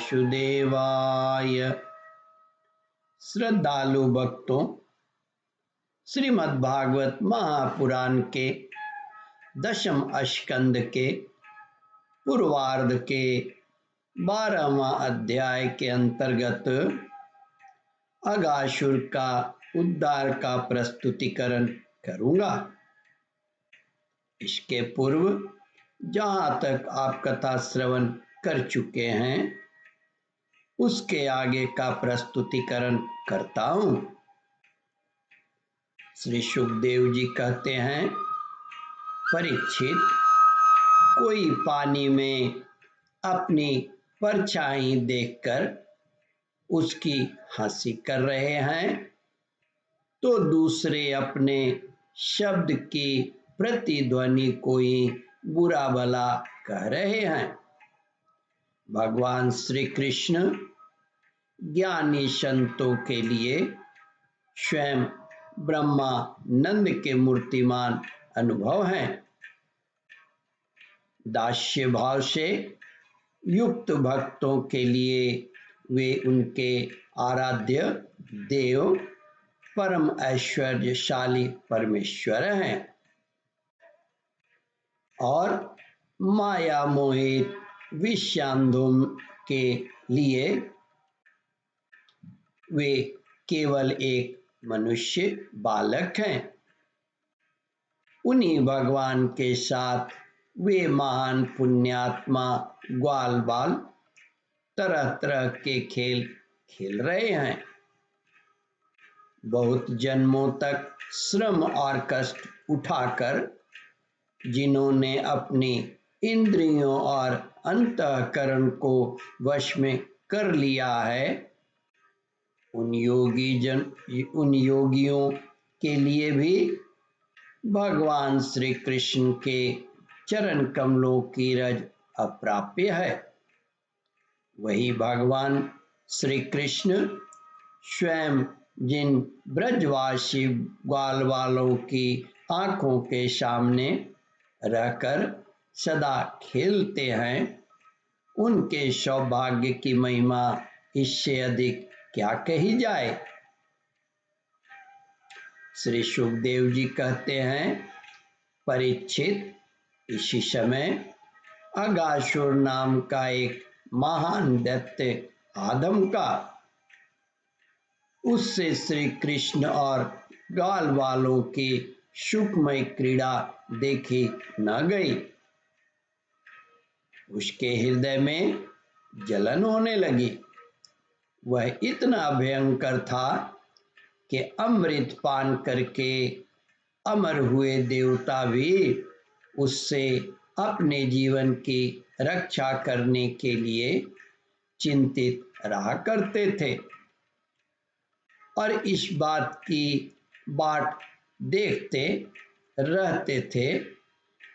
वासुदेवाय। श्रद्धालु भक्तों, श्रीमद् भागवत महापुराण के 10वें स्कंद के पूर्वार्ध के 12वां अध्याय के अंतर्गत अघासुर का उद्धार का प्रस्तुतिकरण करूंगा। इसके पूर्व जहां तक आप कथा श्रवण कर चुके हैं उसके आगे का प्रस्तुतिकरण करता हूं। श्री सुखदेव जी कहते हैं, परीक्षित, कोई पानी में अपनी परछाई देखकर उसकी हंसी कर रहे हैं तो दूसरे अपने शब्द की प्रतिध्वनि को ही बुरा भला कह रहे हैं। भगवान श्री कृष्ण ज्ञानी संतों के लिए स्वयं ब्रह्मानंद के मूर्तिमान अनुभव हैं। दास्य भाव से युक्त भक्तों के लिए वे उनके आराध्य देव परम ऐश्वर्यशाली परमेश्वर हैं और माया मोहित विषयांधों के लिए वे केवल एक मनुष्य बालक हैं। उन्हीं भगवान के साथ वे महान पुण्यात्मा ग्वाल बाल तरह तरह के खेल खेल रहे हैं। बहुत जन्मों तक श्रम और कष्ट उठाकर जिन्होंने अपनी इंद्रियों और अंतःकरण को वश में कर लिया है, उन योगियों के लिए भी भगवान श्री कृष्ण के चरण कमलों की रज अप्राप्य है। वही भगवान श्री कृष्ण स्वयं जिन ब्रजवासी ग्वाल वालों की आंखों के सामने रहकर सदा खेलते हैं, उनके सौभाग्य की महिमा इससे अधिक क्या कही जाए। श्री सुखदेव जी कहते हैं, परीक्षित, इसी समय अघासुर नाम का एक महान दैत्य आदम का उससे श्री कृष्ण और ग्वाल वालों की सुखमय क्रीड़ा देखी न गई। उसके हृदय में जलन होने लगी। वह इतना भयंकर था कि अमृत पान करके अमर हुए देवता भी उससे अपने जीवन की रक्षा करने के लिए चिंतित रहा करते थे और इस बात की बाट देखते रहते थे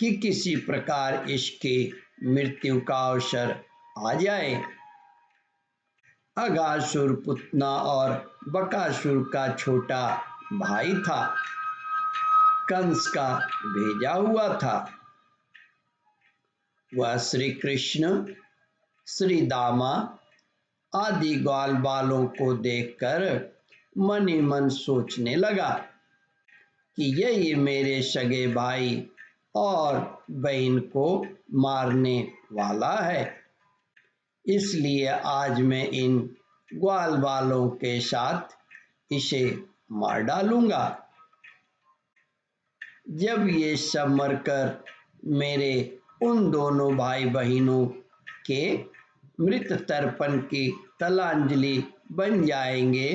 कि किसी प्रकार इसकी मृत्यु का अवसर आ जाए। अघासुर पुतना और बकासुर का छोटा भाई था, कंस का भेजा हुआ था। वह श्री कृष्ण, श्री दामा आदि ग्वाल बालों को देखकर मन ही मन सोचने लगा कि यही मेरे सगे भाई और बहन को मारने वाला है, इसलिए आज मैं इन ग्वाल बालों के साथ इसे मार डालूंगा। जब ये सब मरकर मेरे उन दोनों भाई बहनों के मृत तर्पण की तलांजलि बन जाएंगे,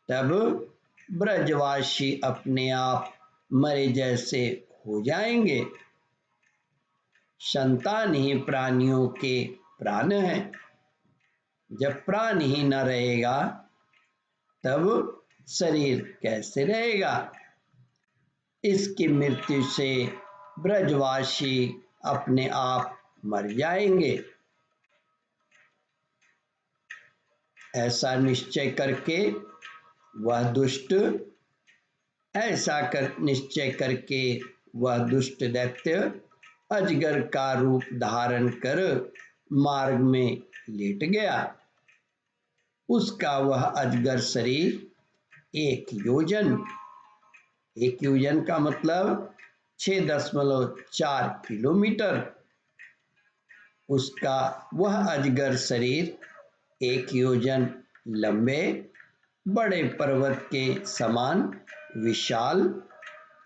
तब ब्रजवासी अपने आप मरे जैसे हो जाएंगे। संतान ही प्राणियों के प्राण हैं। जब प्राण ही न रहेगा तब शरीर कैसे रहेगा। इसकी मृत्यु से ब्रजवासी अपने आप मर जाएंगे। ऐसा निश्चय करके वह दुष्ट दैत्य अजगर का रूप धारण कर मार्ग में लेट गया। उसका वह अजगर शरीर 1 योजन का मतलब 6.4 किलोमीटर, उसका वह अजगर शरीर 1 योजन लंबे बड़े पर्वत के समान विशाल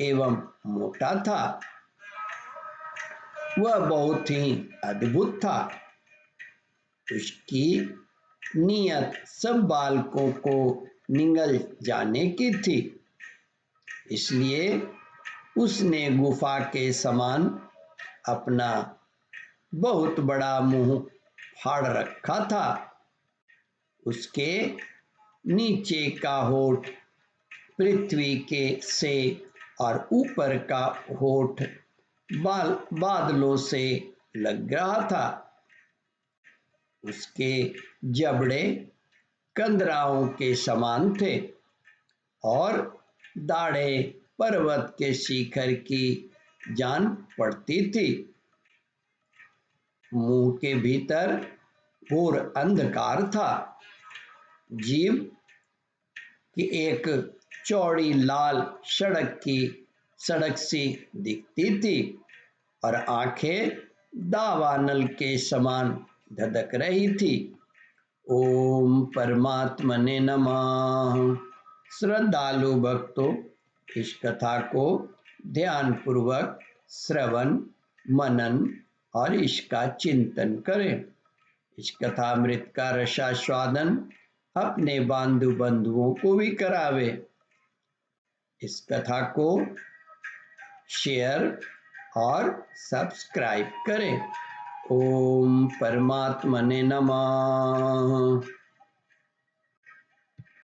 एवं मोटा था। वह बहुत ही अद्भुत था। उसकी नीयत सब बालकों को निगल जाने की थी, इसलिए उसने गुफा के समान अपना बहुत बड़ा मुंह फाड़ रखा था। उसके नीचे का होठ पृथ्वी के से और ऊपर का होठ बादलों से लग रहा था। उसके जबड़े कंदराओं के समान थे और दाढ़ें पर्वत के शिखर की जान पड़ती थी। मुंह के भीतर घोर अंधकार था। जीभ की एक चौड़ी लाल सड़क सी दिखती थी और आंखें दावानल के समान धधक रही थी। ओम परमात्मने नमः। श्रद्धालु भक्तों, इस कथा को ध्यान पूर्वक श्रवण मनन और इसका चिंतन करें। इस कथामृत का रसास्वादन अपने बंधुओं को भी करावे। इस कथा को शेयर और सब्सक्राइब करें। ओम परमात्मने नमः।